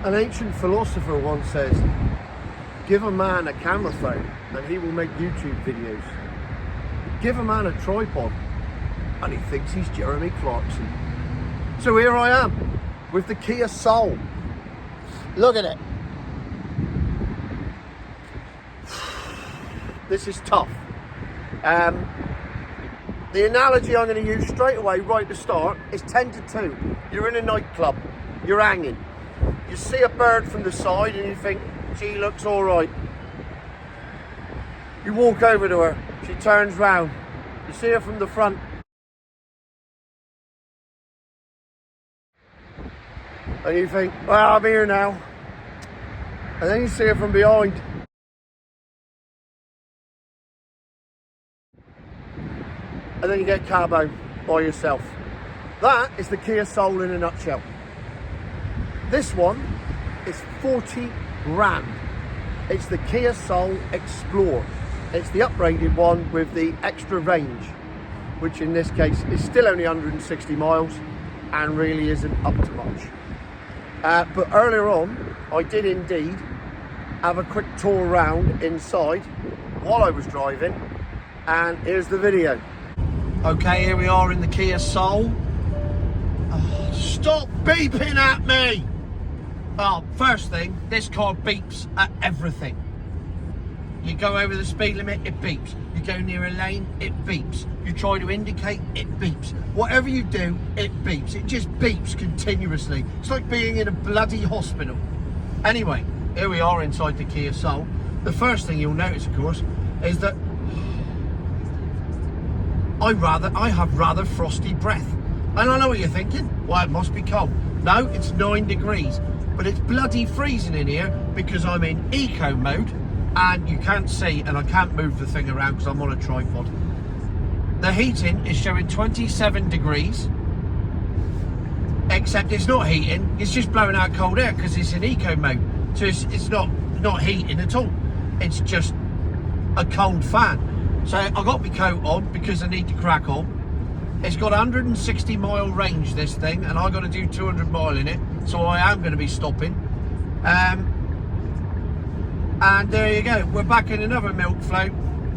An ancient philosopher once says, give a man a camera phone and he will make YouTube videos. Give a man a tripod and he thinks he's Jeremy Clarkson. So here I am with the Kia Soul. Look at it. This is tough. The analogy I'm going to use straight away, right at the start, is 10 to 2. You're in a nightclub, you're hanging. You see a bird from the side and you think, she looks all right. You walk over to her, she turns round. You see her from the front. And you think, well, I'm here now. And then you see her from behind. And then you get cab home by yourself. That is the Kia Soul in a nutshell. This one is 40 grand. It's the Kia Soul Explorer. It's the upgraded one with the extra range, which in this case is still only 160 miles and really isn't up to much. But earlier on, I did indeed have a quick tour around inside while I was driving, and here's the video. Okay, here we are in the Kia Soul. Oh, stop beeping at me! Oh, first thing, this car beeps at everything. You go over the speed limit, it beeps. You go near a lane, it beeps. You try to indicate, it beeps. Whatever you do, it beeps. It just beeps continuously. It's like being in a bloody hospital. Anyway, here we are inside the Kia Soul. The first thing you'll notice, of course, is that I have rather frosty breath. And I know what you're thinking. Well, it must be cold. No, it's 9 degrees. But it's bloody freezing in here because I'm in eco mode and you can't see and I can't move the thing around because I'm on a tripod. The heating is showing 27 degrees, except it's not heating, it's just blowing out cold air because it's in eco mode. So it's not heating at all. It's just a cold fan. So I got my coat on because I need to crack on. It's got 160 mile range, this thing, and I got to do 200 mile in it, so I am going to be stopping. And there you go, we're back in another milk float.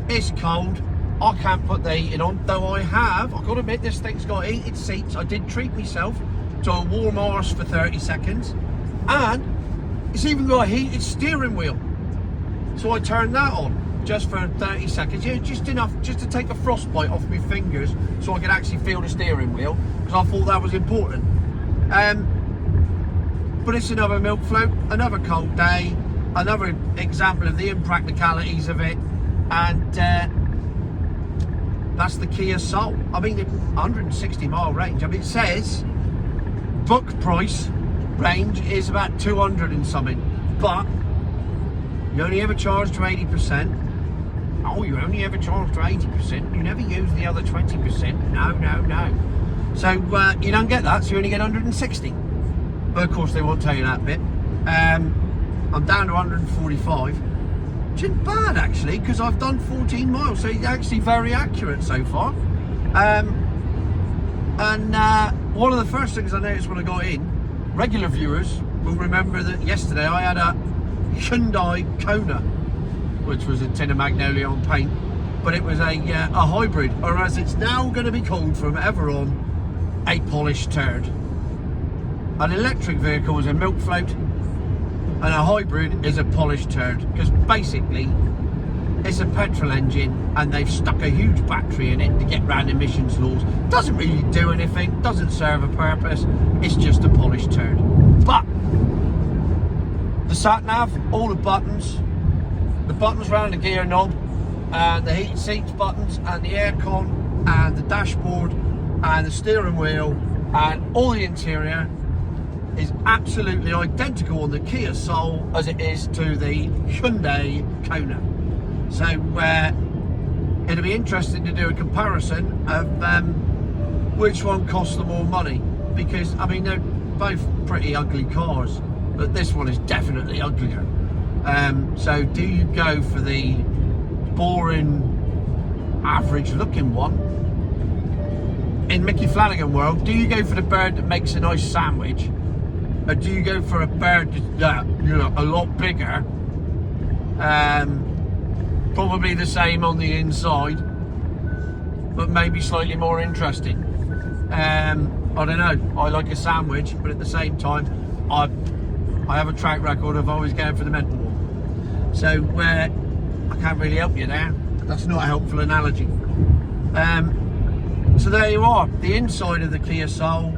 It's cold, I can't put the heating on, though I've got to admit this thing's got heated seats. I did treat myself to a warm arse for 30 seconds, and it's even got a heated steering wheel. So I turned that on just for 30 seconds, yeah, just enough just to take a frostbite off my fingers so I could actually feel the steering wheel, because I thought that was important. But it's another milk float, another cold day, another example of the impracticalities of it, and that's the Kia Soul. I mean, 160 mile range. I mean, it says book price range is about 200 and something, but you only ever charge to 80%. Oh, you only ever charge to 80%. You never use the other 20%. No. So you don't get that, so you only get 160. But of course they won't tell you that bit. I'm down to 145. Which isn't bad actually, because I've done 14 miles, so it's actually very accurate so far. One of the first things I noticed when I got in, regular viewers will remember that yesterday I had a Hyundai Kona, which was a tin of Magnolia on paint, but it was a hybrid, or as it's now going to be called from ever on, a polished turd. An electric vehicle is a milk float, and a hybrid is a polished turd, because basically it's a petrol engine and they've stuck a huge battery in it to get round emissions laws. Doesn't really do anything, doesn't serve a purpose, it's just a polished turd. But the sat nav, all the buttons around the gear knob, and the heated seats buttons, and the aircon, and the dashboard, and the steering wheel, and all the interior is absolutely identical on the Kia Soul as it is to the Hyundai Kona. So it'll be interesting to do a comparison of which one costs the more money, because I mean they're both pretty ugly cars, but this one is definitely uglier. So do you go for the boring, average looking one? In Mickey Flanagan world, do you go for the bird that makes a nice sandwich? Or do you go for a bird that's a lot bigger? Probably the same on the inside, but maybe slightly more interesting. I don't know. I like a sandwich, but at the same time, I have a track record of always going for the mental one. So I can't really help you there. That's not a helpful analogy. So there you are. The inside of the Kia Soul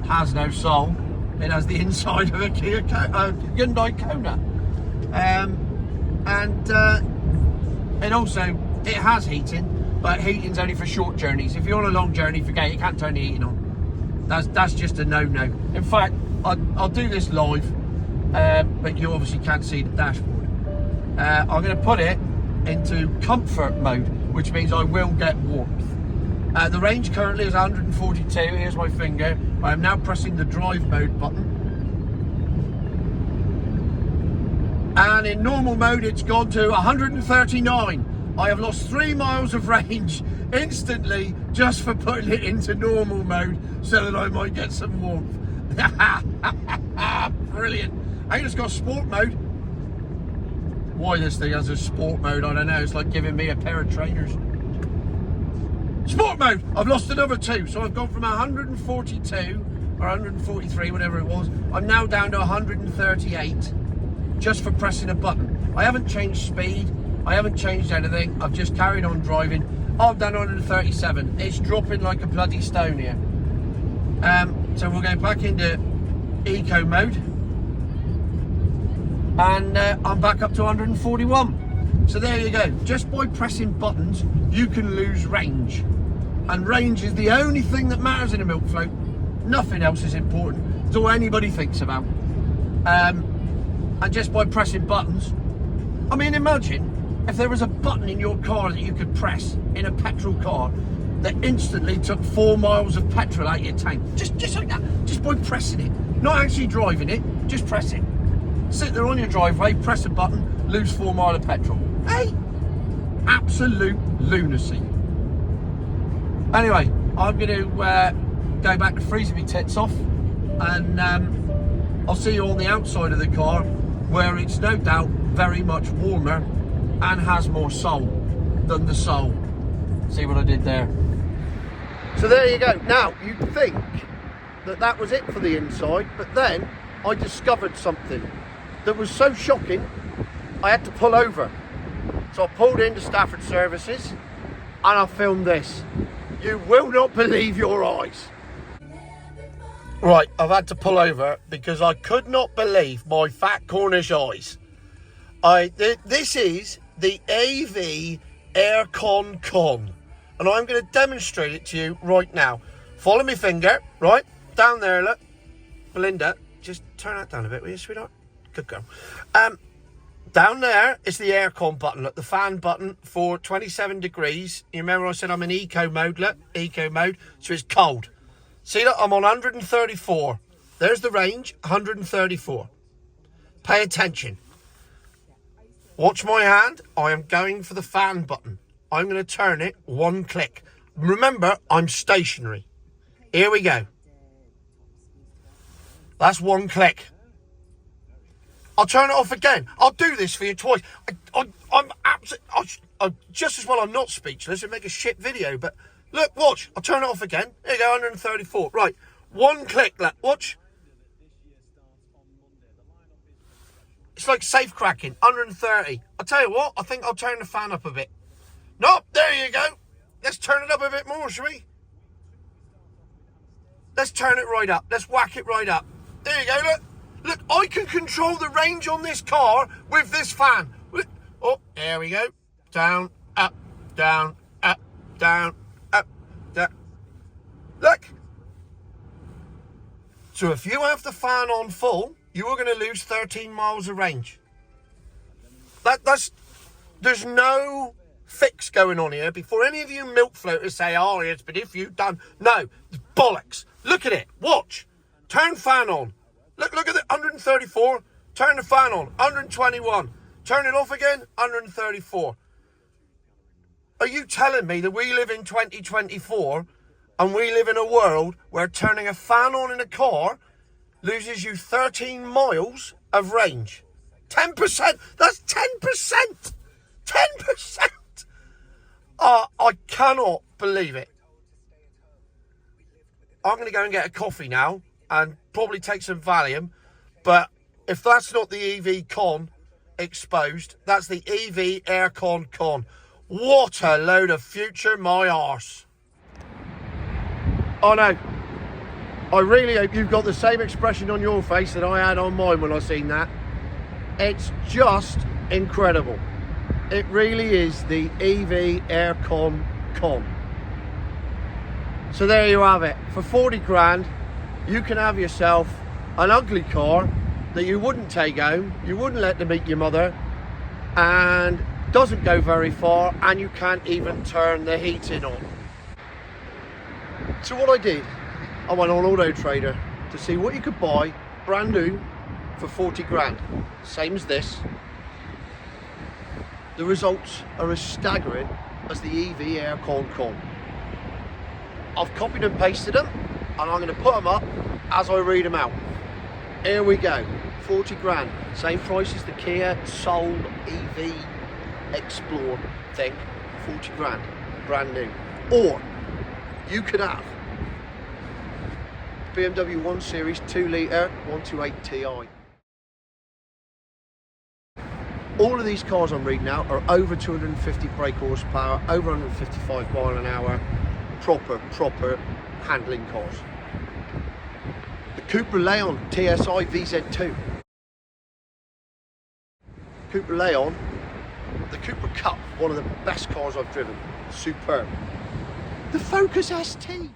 has no soul. It has the inside of a Hyundai Kona. And also, it has heating, but heating's only for short journeys. If you're on a long journey, forget it, you can't turn the heating on. That's just a no-no. In fact, I'll do this live, but you obviously can't see the dashboard. I'm going to put it into comfort mode, which means I will get warmth. The range currently is 142. Here's my finger. I am now pressing the drive mode button. And in normal mode, it's gone to 139. I have lost 3 miles of range instantly just for putting it into normal mode so that I might get some warmth. Brilliant. I just got sport mode. Why this thing has a sport mode, I don't know. It's like giving me a pair of trainers. Sport mode. I've lost another 2. So I've gone from 142 or 143, whatever it was. I'm now down to 138 just for pressing a button. I haven't changed speed. I haven't changed anything. I've just carried on driving. I've done 137. It's dropping like a bloody stone here. So we'll go back into eco mode. And I'm back up to 141. So there you go. Just by pressing buttons, you can lose range. And range is the only thing that matters in a milk float. Nothing else is important. It's all anybody thinks about. And just by pressing buttons, I mean, imagine if there was a button in your car that you could press in a petrol car that instantly took 4 miles of petrol out of your tank. Just like that. Just by pressing it. Not actually driving it, just press it. Sit there on your driveway, press a button, lose 4 miles of petrol. Hey, absolute lunacy. Anyway, I'm going to go back to freezing my tits off, and I'll see you on the outside of the car, where it's no doubt very much warmer and has more soul than the Soul. See what I did there? So there you go. Now, you'd think that that was it for the inside, but then I discovered something that was so shocking, I had to pull over. So I pulled into Stafford Services and I filmed this. You will not believe your eyes. Right, I've had to pull over because I could not believe my fat Cornish eyes. This is the AV Aircon Con, and I'm going to demonstrate it to you right now. Follow my finger, right? Down there, look. Belinda, just turn that down a bit, will you, sweetheart? Good girl. Down there is the aircon button, look, the fan button for 27 degrees. You remember I said I'm in eco mode, look, eco mode, so it's cold. See, look, I'm on 134. There's the range, 134. Pay attention. Watch my hand. I am going for the fan button. I'm going to turn it 1 click. Remember, I'm stationary. Here we go. That's 1 click. I'll turn it off again. I'll do this for you twice. I'm absolutely... just as well I'm not speechless and make a shit video, but look, watch. I'll turn it off again. There you go, 134. Right, 1 click, look, watch. It's like safe cracking, 130. I'll tell you what, I think I'll turn the fan up a bit. Nope, there you go. Let's turn it up a bit more, shall we? Let's turn it right up. Let's whack it right up. There you go, look. Look, I can control the range on this car with this fan. Look. Oh, there we go. Down, up, down, up, down, up, down. Look. So if you have the fan on full, you are going to lose 13 miles of range. There's no fix going on here. Before any of you milk floaters say, oh, yes, but if you've done... No, it's bollocks. Look at it. Watch. Turn fan on. Look at it, 134. Turn the fan on, 121. Turn it off again, 134. Are you telling me that we live in 2024 and we live in a world where turning a fan on in a car loses you 13 miles of range. 10%, that's 10%! 10%! I cannot believe it. I'm going to go and get a coffee now and probably take some Valium, but if that's not the EV Con exposed, that's the EV Aircon Con. What a load of future, my arse. Oh no, I really hope you've got the same expression on your face that I had on mine when I seen that. It's just incredible. It really is the EV Aircon Con. So there you have it. For 40 grand, you can have yourself an ugly car that you wouldn't take home, you wouldn't let to meet your mother, and doesn't go very far, and you can't even turn the heating on. So what I did, I went on Auto Trader to see what you could buy brand new for 40 grand. Same as this. The results are as staggering as the EV Aircon Con. I've copied and pasted them, and I'm going to put them up as I read them out. Here we go. 40 grand, same price as the Kia Soul EV Explore thing. 40 grand, brand new. Or you could have BMW 1 Series 2 litre 128 Ti. All of these cars I'm reading out are over 250 brake horsepower, over 155 mile an hour, proper handling cars. The Cupra Leon TSI VZ2. Cupra Leon, the Cupra Cup, one of the best cars I've driven. Superb. The Focus ST.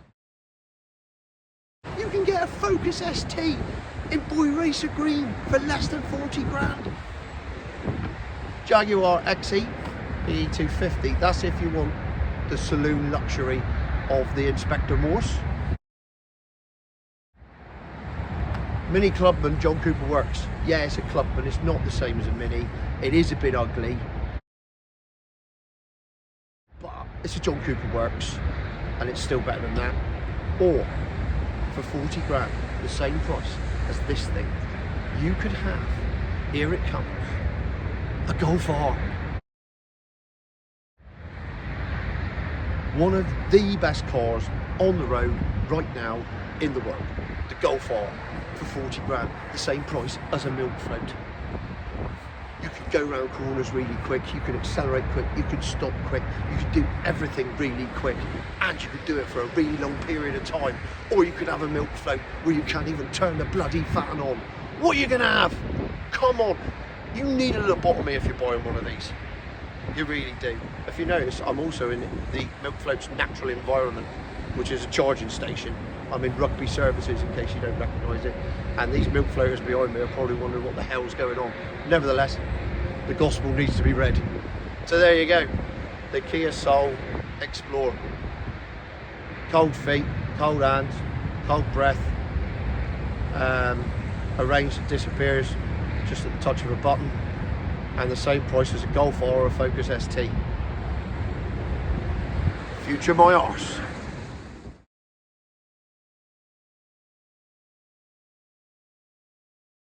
You can get a Focus ST in Boy Racer Green for less than 40 grand. Jaguar XE PE250, that's if you want the saloon luxury of the Inspector Morse. Mini Clubman John Cooper Works. Yeah, it's a Clubman, it's not the same as a Mini. It is a bit ugly, but it's a John Cooper Works, and it's still better than that. Or, for 40 grand, the same price as this thing, you could have, here it comes, a Golf R. One of the best cars on the road right now in the world. The Golf R for 40 grand, the same price as a milk float. You could go round corners really quick, you could accelerate quick, you could stop quick, you could do everything really quick, and you could do it for a really long period of time. Or you could have a milk float where you can't even turn the bloody fan on. What are you gonna have? Come on. You need a lobotomy if you're buying one of these. You really do. If you notice, I'm also in the Milk Float's natural environment, which is a charging station. I'm in Rugby Services, in case you don't recognise it. And these milk floaters behind me are probably wondering what the hell's going on. Nevertheless, the gospel needs to be read. So there you go. The Kia Soul Explorer. Cold feet, cold hands, cold breath. A range that disappears just at the touch of a button, and the same price as a Golf R or a Focus ST. Future my arse.